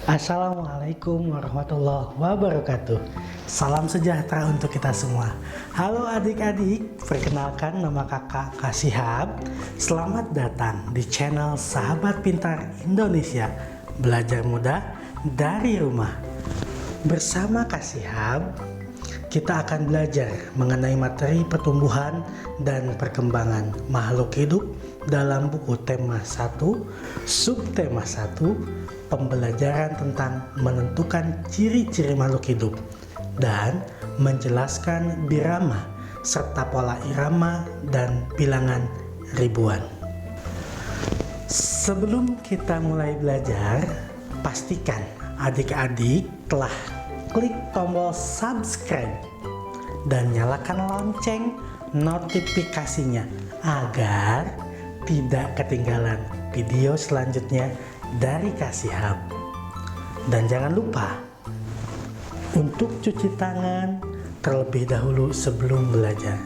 Assalamualaikum warahmatullahi wabarakatuh. Salam sejahtera untuk kita semua. Halo adik-adik, perkenalkan nama kakak Kasihab. Selamat datang di channel Sahabat Pintar Indonesia. Belajar mudah dari rumah. Bersama Kasihab, kita akan belajar mengenai materi pertumbuhan dan perkembangan makhluk hidup dalam buku tema 1, subtema 1, pembelajaran tentang menentukan ciri-ciri makhluk hidup dan menjelaskan birama serta pola irama dan bilangan ribuan. Sebelum kita mulai belajar, pastikan adik-adik telah klik tombol subscribe dan nyalakan lonceng notifikasinya agar tidak ketinggalan video selanjutnya dari Kasihab. Dan jangan lupa untuk cuci tangan terlebih dahulu sebelum belajar.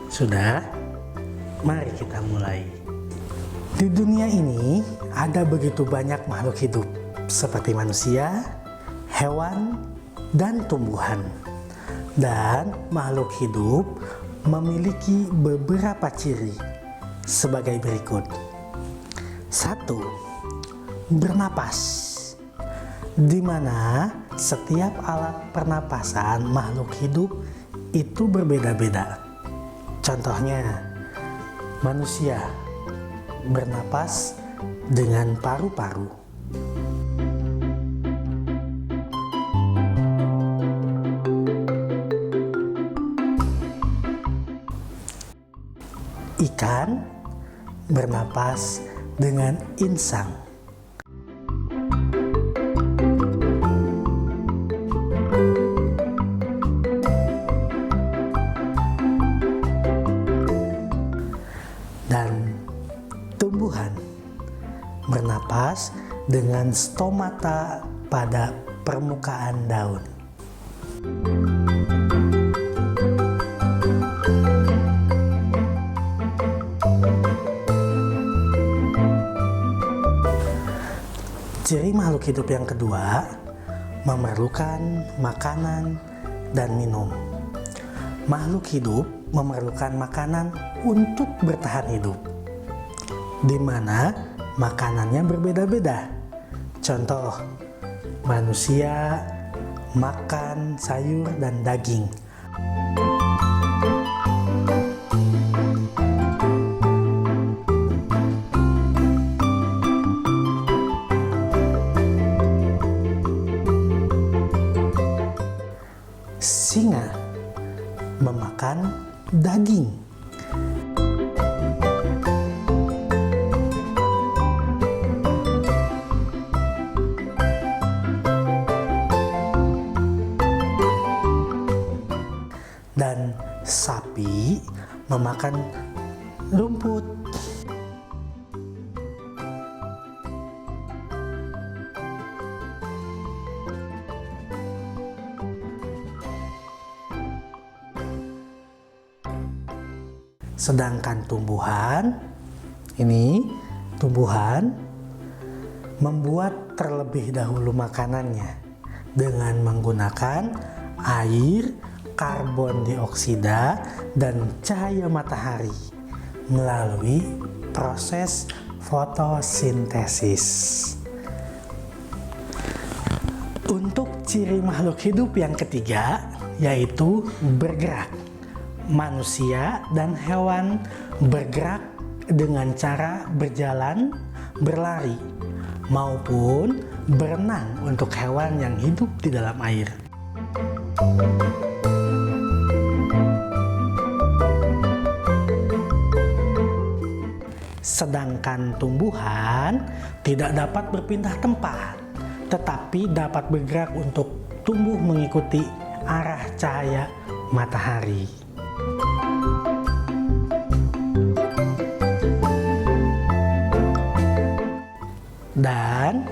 Sudah? Mari kita mulai. Di dunia ini ada begitu banyak makhluk hidup seperti manusia, hewan, dan tumbuhan. Dan makhluk hidup memiliki beberapa ciri sebagai berikut. 1. Bernapas, di mana setiap alat pernapasan makhluk hidup itu berbeda-beda. Contohnya, manusia bernapas dengan paru-paru. Ikan bernapas dengan insang. Dan tumbuhan bernapas dengan stomata pada permukaan daun. Ciri makhluk hidup yang kedua, memerlukan makanan dan minum. Makhluk hidup memerlukan makanan untuk bertahan hidup, di mana makanannya berbeda-beda. Contoh, manusia makan sayur dan daging. Singa memakan daging. Dan sapi memakan rumput. Sedangkan tumbuhan membuat terlebih dahulu makanannya dengan menggunakan air, karbon dioksida, dan cahaya matahari melalui proses fotosintesis. Untuk ciri makhluk hidup yang ketiga, yaitu bergerak. Manusia dan hewan bergerak dengan cara berjalan, berlari, maupun berenang untuk hewan yang hidup di dalam air. Sedangkan tumbuhan tidak dapat berpindah tempat, tetapi dapat bergerak untuk tumbuh mengikuti arah cahaya matahari. Dan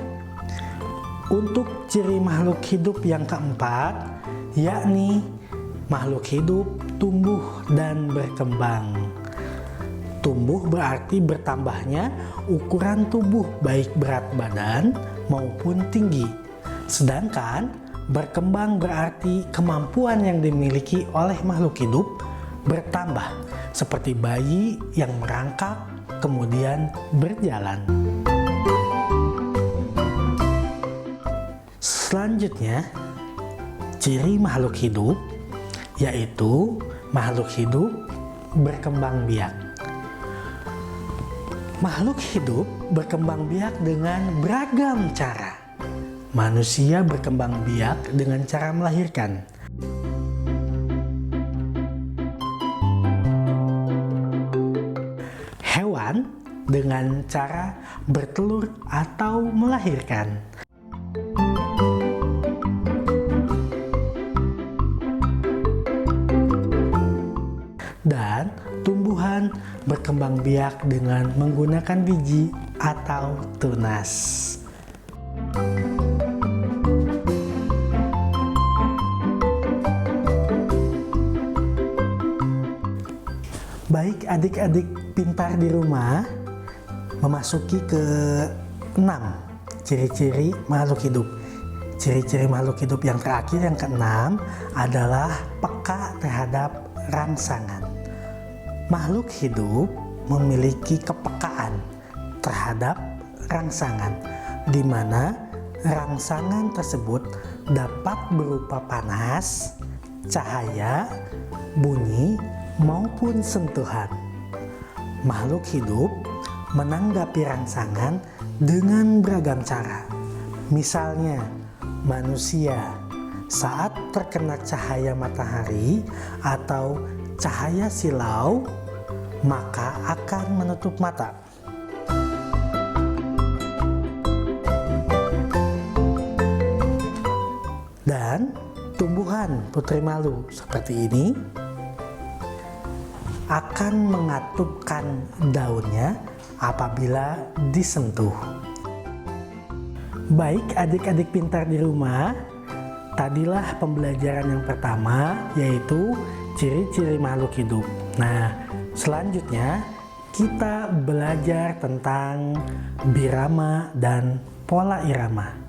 untuk ciri makhluk hidup yang keempat, yakni makhluk hidup tumbuh dan berkembang. Tumbuh berarti bertambahnya ukuran tubuh baik berat badan maupun tinggi Sedangkan berkembang berarti kemampuan yang dimiliki oleh makhluk hidup bertambah, seperti bayi yang merangkak kemudian berjalan. Selanjutnya, ciri makhluk hidup yaitu makhluk hidup berkembang biak. Makhluk hidup berkembang biak dengan beragam cara. Manusia berkembang biak dengan cara melahirkan. Hewan dengan cara bertelur atau melahirkan. Dan tumbuhan berkembang biak dengan menggunakan biji atau tunas. Baik adik-adik pintar di rumah, memasuki ke 6 ciri-ciri makhluk hidup. Ciri-ciri makhluk hidup yang terakhir, yang ke-6 adalah peka terhadap rangsangan. Makhluk hidup memiliki kepekaan terhadap rangsangan, di mana rangsangan tersebut dapat berupa panas, cahaya, bunyi, maupun sentuhan. Makhluk hidup menanggapi rangsangan dengan beragam cara. Misalnya, manusia saat terkena cahaya matahari atau cahaya silau, maka akan menutup mata. Dan tumbuhan putri malu seperti ini akan mengatupkan daunnya apabila disentuh. Baik adik-adik pintar di rumah, tadilah pembelajaran yang pertama, yaitu ciri-ciri makhluk hidup. Nah, selanjutnya kita belajar tentang birama dan pola irama.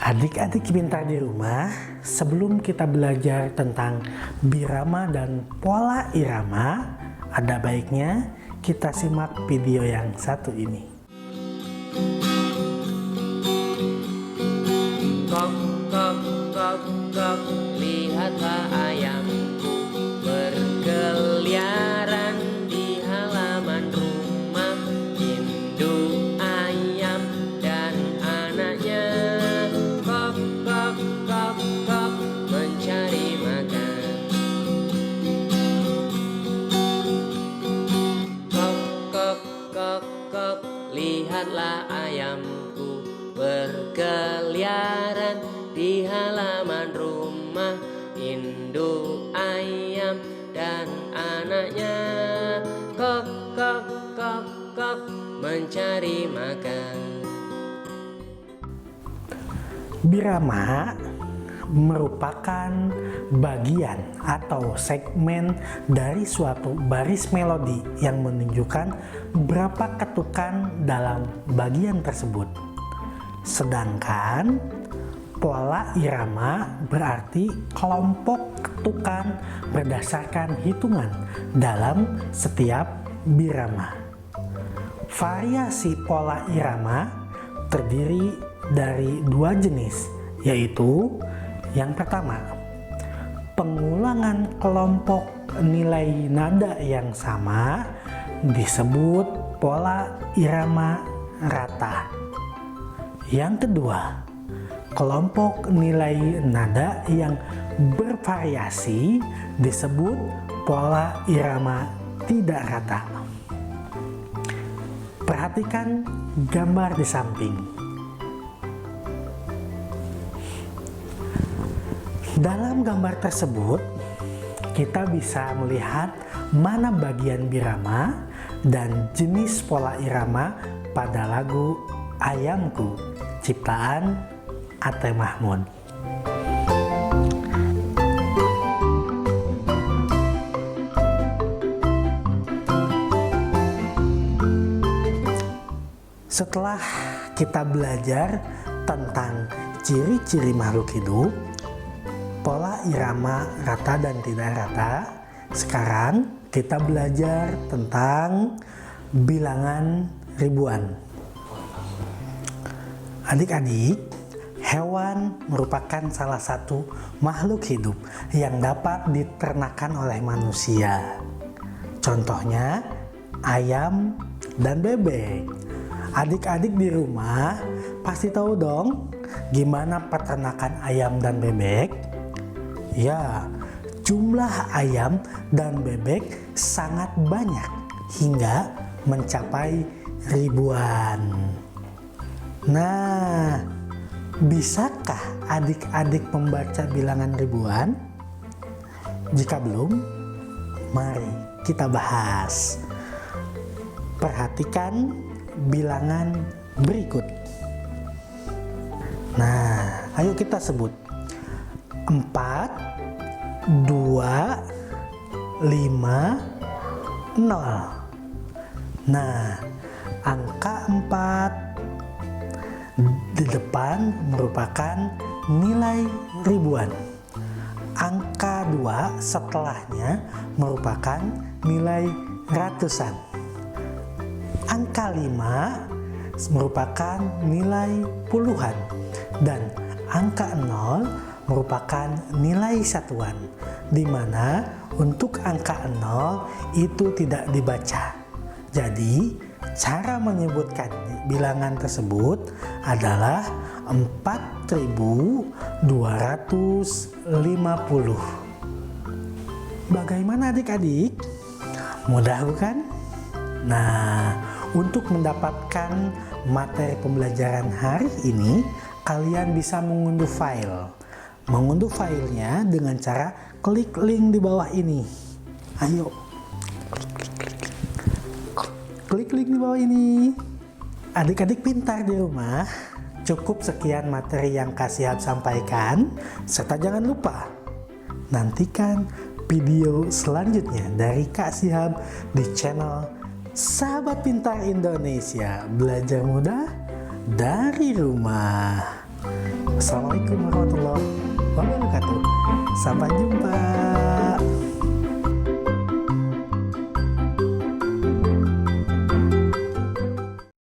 Adik-adik pintar di rumah, sebelum kita belajar tentang birama dan pola irama, ada baiknya kita simak video yang satu ini. Kok, kok, kok, kok, lihatlah ayamku berkeliaran di halaman rumah. Induk ayam dan anaknya kok, kok, kok, kok, mencari makan. Kok, kok, kok, kok, lihatlah ayamku berkeliaran di halaman rumah. Induk ayam dan anaknya kok, kok, kok, kok, mencari makan. Birama merupakan bagian atau segmen dari suatu baris melodi yang menunjukkan berapa ketukan dalam bagian tersebut. Sedangkan pola irama berarti kelompok ketukan berdasarkan hitungan dalam setiap birama. Variasi pola irama terdiri dari 2 jenis, yaitu yang pertama, pengulangan kelompok nilai nada yang sama disebut pola irama rata. Yang kedua, kelompok nilai nada yang bervariasi disebut pola irama tidak rata. Perhatikan gambar di samping. Dalam gambar tersebut, kita bisa melihat mana bagian birama dan jenis pola irama pada lagu Ayamku, ciptaan Ate Mahmud. Setelah kita belajar tentang ciri-ciri makhluk hidup, pola irama rata dan tidak rata. Sekarang kita belajar tentang bilangan ribuan. Adik-adik, hewan merupakan salah satu makhluk hidup yang dapat diternakan oleh manusia. Contohnya ayam dan bebek. Adik-adik di rumah pasti tahu dong gimana peternakan ayam dan bebek? Ya, jumlah ayam dan bebek sangat banyak hingga mencapai ribuan. Nah, bisakah adik-adik membaca bilangan ribuan? Jika belum, mari kita bahas. Perhatikan bilangan berikut. Nah, ayo kita sebut. 4, 2, 5, 0. Nah, angka 4 di depan merupakan nilai ribuan. Angka 2 setelahnya merupakan nilai ratusan. Angka 5 merupakan nilai puluhan. Dan angka 0 merupakan nilai satuan, di mana untuk angka 0 itu tidak dibaca. Jadi, cara menyebutkan bilangan tersebut adalah 4250. Bagaimana adik-adik? Mudah bukan? Nah, untuk mendapatkan materi pembelajaran hari ini, kalian bisa mengunduh file. Mengunduh filenya dengan cara klik link di bawah ini. Ayo, klik link di bawah ini. Adik-adik pintar di rumah, cukup sekian materi yang Kak Shihab sampaikan, serta jangan lupa nantikan video selanjutnya dari Kak Shihab di channel Sahabat Pintar Indonesia, belajar mudah dari rumah. Assalamualaikum warahmatullahi wabarakatuh. Sampai jumpa.